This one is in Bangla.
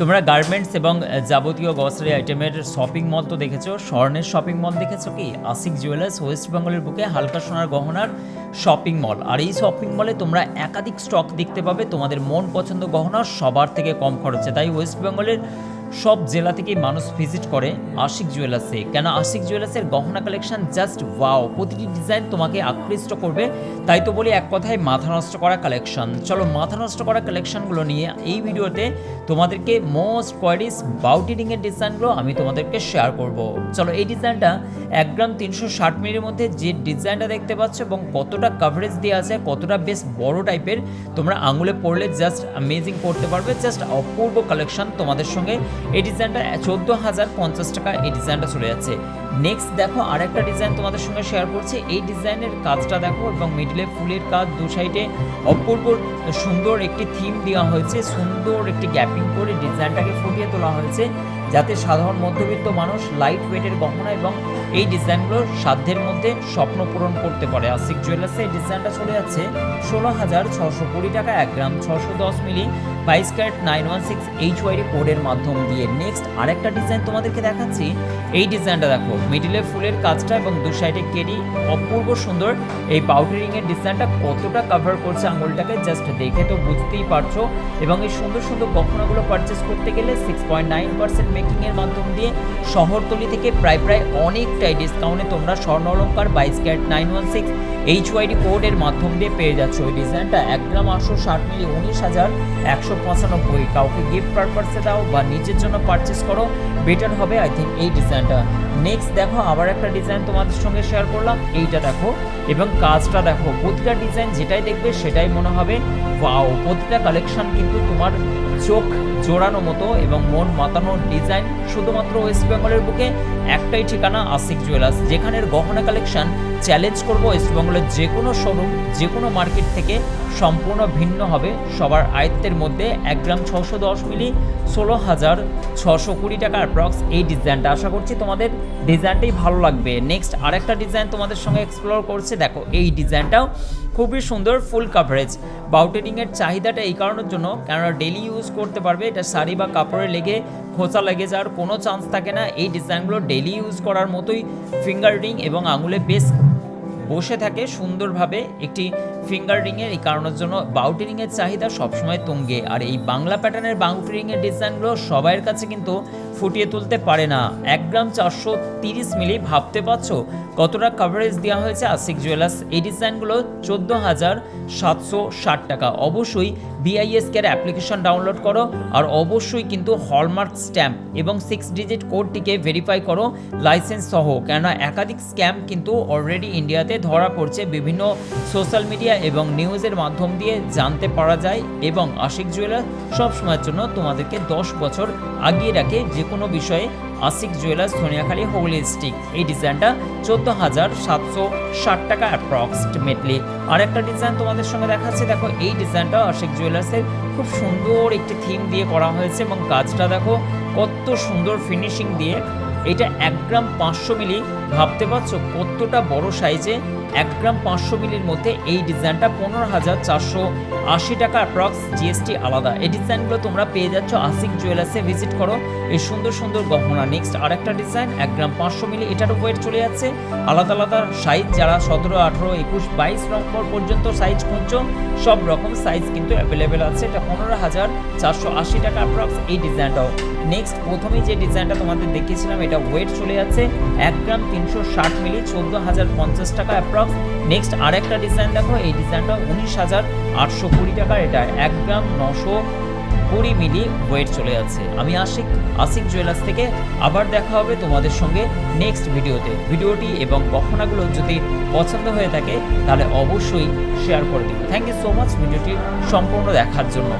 তোমরা গার্মেন্টস এবং যাবতীয় গ্রসারি আইটেমের শপিং মল তো দেখেছো, স্বর্ণের শপিং মল দেখেছো কি? আশিক জুয়েলার্স ওয়েস্ট বেঙ্গলের বুকে হালকা সোনার গহনার শপিং মল। আর এই শপিং মলে তোমরা একাধিক স্টক দেখতে পাবে তোমাদের মন পছন্দ গহনা সবার থেকে কম খরচে। তাই ওয়েস্ট বেঙ্গলের সব জেলা থেকেই মানুষ ভিজিট করে আশিক জুয়েলার্সে। কেন আশিক জুয়েলার্সের গহনা কালেকশন জাস্ট ওয়াও, প্রতিটি ডিজাইন তোমাকে আকৃষ্ট করবে। তাই তো বলি এক কথায় মাথা নষ্ট করা কালেকশন। চলো মাথা নষ্ট করা কালেকশনগুলো নিয়ে এই ভিডিওতে তোমাদেরকে মোস্ট কোয়ারিস বাউটি রিংয়ের ডিজাইনগুলো আমি তোমাদেরকে শেয়ার করব। চলো এই ডিজাইনটা 1 গ্রাম 360 মিলির মধ্যে যে ডিজাইনটা দেখতে পাচ্ছ এবং কতটা কভারেজ দেওয়া আছে, কতটা বেশ বড় টাইপের, তোমরা আঙুলে পড়লে জাস্ট অ্যামেজিং করতে পারবে। জাস্ট অপূর্ব কালেকশন তোমাদের সঙ্গে। এই ডিজাইনটা 14,050 টাকা এই ডিজাইনটা চলে যাচ্ছে। নেক্সট দেখো আরেকটা ডিজাইন তোমাদের সঙ্গে শেয়ার করছি। এই ডিজাইনের কাজটা দেখো এবং মিডলে ফুলের কাজ, দু সাইডে অপূর্ব সুন্দর একটি থিম দেওয়া হয়েছে, সুন্দর একটি গ্যাপিং করে ডিজাইনটাকে ফুটিয়ে তোলা হয়েছে যাতে সাধারণ মধ্যবিত্ত মানুষ লাইট ওয়েটের গহনা এবং এই ডিজাইনগুলো সাধ্যের মধ্যে স্বপ্ন পূরণ করতে পারে। আশিক জুয়েলার্সে এই ডিজাইনটা চলে যাচ্ছে 16,620 টাকা 1 গ্রাম 610 মিলি 22 ক্যারেট 916 HYD কোডের মাধ্যম দিয়ে। নেক্সট আরেকটা ডিজাইন তোমাদেরকে দেখাচ্ছি। এই ডিজাইনটা দেখো, মিডিলে ফুলের কাজটা এবং দু সাইডে কেরি, অপূর্ব সুন্দর। এই বাউটি রিংয়ের ডিজাইনটা কতটা কভার করছে আঙুলটাকে জাস্ট দেখে তো বুঝতেই পারছো। এবং এই সুন্দর সুন্দর গহনাগুলো পারচেস করতে গেলে 6.9% মেকিংয়ের মাধ্যম দিয়ে শহরতলি থেকে প্রায় অনেকটাই ডিসকাউন্টে তোমরা স্বর্ণ অলঙ্কার 22 ক্যারেট 916 HYD কোডের মাধ্যম দিয়ে পেয়ে যাচ্ছ। ওই ডিজাইনটা 1 গ্রাম 860 মিলি 19,195। কাউকে গিফট পারপাসে দাও বা নিজের জন্য পারচেস করো, বেটার হবে আই থিঙ্ক এই ডিজাইনটা। নেক্সট দেখো আবার একটা ডিজাইন তোমাদের সঙ্গে শেয়ার করলাম। এইটা দেখো এবং কাজটা দেখো, প্রতিটা ডিজাইন যেটাই দেখবে সেটাই মনে হবে ওয়াও। প্রতিটা কালেকশন কিন্তু তোমার চোখ জোড়ানো মতো এবং মন মাতানো ডিজাইন। শুধুমাত্র ওয়েস্ট বেঙ্গলের বুকে একটাই ঠিকানা আশিক জুয়েলার্স, যেখানের গহনা কালেকশন চ্যালেঞ্জ করব ওয়েস্ট বেঙ্গলের যে কোনো শোরুম, যে কোনো মার্কেট থেকে সম্পূর্ণ ভিন্ন হবে, সবার আয়ত্তের মধ্যে। 1 গ্রাম 610 মিলি 16,620 টাকা অ্যাপ্রক্স এই ডিজাইনটা। আশা করছি তোমাদের ডিজাইনটাই ভালো লাগবে। নেক্সট আরেকটা ডিজাইন তোমাদের সঙ্গে এক্সপ্লোর করছে। দেখো এই ডিজাইনটাও খুবই সুন্দর, ফুল কাভারেজ। বাউটি রিংয়ের চাহিদাটা এই কারণের জন্য, কেননা ডেলি ইউজ করতে পারবে। এটা শাড়ি বা কাপড়ে লেগে খোঁচা লেগে যাওয়ার কোনো চান্স থাকে না। এই ডিজাইনগুলো ডেলি ইউজ করার মতোই ফিঙ্গার রিং এবং আঙুলে বেশ বসে থাকে সুন্দরভাবে একটি ফিঙ্গার রিংয়ের। এই কারণের জন্য বাউটি রিংয়ের চাহিদা সবসময় তুঙ্গে। আর এই বাংলা প্যাটার্নের বাউটি রিংয়ের ডিজাইনগুলো সবার কাছে কিন্তু ফুটিয়ে তুলতে পারে না। 1 গ্রাম 430 মিলি, ভাবতে পারছো কতটা কভারেজ দেওয়া হয়েছে আশিক জুয়েলার্স। এই ডিজাইনগুলো 14,760 টাকা। অবশ্যই BISK অ্যাপ্লিকেশন ডাউনলোড করো আর অবশ্যই কিন্তু হলমার্ক স্ট্যাম্প এবং 6 ডিজিট কোডটিকে ভেরিফাই করো লাইসেন্স সহ, কেননা একাধিক স্ক্যাম কিন্তু অলরেডি ইন্ডিয়াতে ধরা পড়ছে। বিভিন্ন সোশ্যাল মিডিয়া এবং নিউজের মাধ্যম দিয়ে জানতে পারা যায়। এবং আশিক জুয়েলার্স সবসময়ের জন্য তোমাদেরকে 10 বছর আগিয়ে রাখে যে কোনো বিষয়ে। আশিক জুয়েলার্স ধনিয়াখালী হোলি স্টিক এই ডিজাইনটা 14,760 টাকা অ্যাপ্রক্সিমেটলি। আরেকটা ডিজাইন তোমাদের সঙ্গে দেখাচ্ছি। দেখো এই ডিজাইনটা আশিক জুয়েলার্সের খুব সুন্দর একটি থিম দিয়ে করা হয়েছে এবং কাজটা দেখো কত সুন্দর ফিনিশিং দিয়ে। এটা 1 গ্রাম 500 মিলি, ভাবতে পারছো কতটা বড় সাইজে। 1 গ্রাম 500 মিলির মধ্যে এই ডিজাইনটা 15,480 টাকা অ্যাপ্রক্স, GST আলাদা। এই ডিজাইনগুলো তোমরা পেয়ে যাচ্ছ আশিক জুয়েলার্সে। ভিজিট করো এই সুন্দর সুন্দর গহনা। নেক্সট আরেকটা ডিজাইন 1 গ্রাম 500 মিলি, এটারও ওয়েট চলে যাচ্ছে আলাদা আলাদা সাইজ। যারা 17, 18, 21, 22 নম্বর পর্যন্ত সাইজ খুঁজছো, সব রকম সাইজ কিন্তু অ্যাভেলেবেল আছে। এটা 15,480 টাকা অ্যাপ্রক্স এই ডিজাইনটাও। নেক্সট প্রথমেই যে ডিজাইনটা তোমাদের দেখিয়েছিলাম, এটা ওয়েট চলে যাচ্ছে 1 গ্রাম 360 মিলি 14,050 টাকা অ্যাপ্রক্স। নেক্সট আরেকটা ডিজাইন দেখো, এই ডিজাইনটা 19,820 টাকা। এটা 1 গ্রাম 920 মিলি ওয়েট চলে যাচ্ছে। আমি আশিক জুয়েলার্স থেকে আবার দেখা হবে তোমাদের সঙ্গে নেক্সট ভিডিওতে। ভিডিওটি এবং গহনাগুলো যদি পছন্দ হয়ে থাকে তাহলে অবশ্যই শেয়ার করে দিন। থ্যাংক ইউ সো মাচ ভিডিওটি সম্পূর্ণ দেখার জন্য।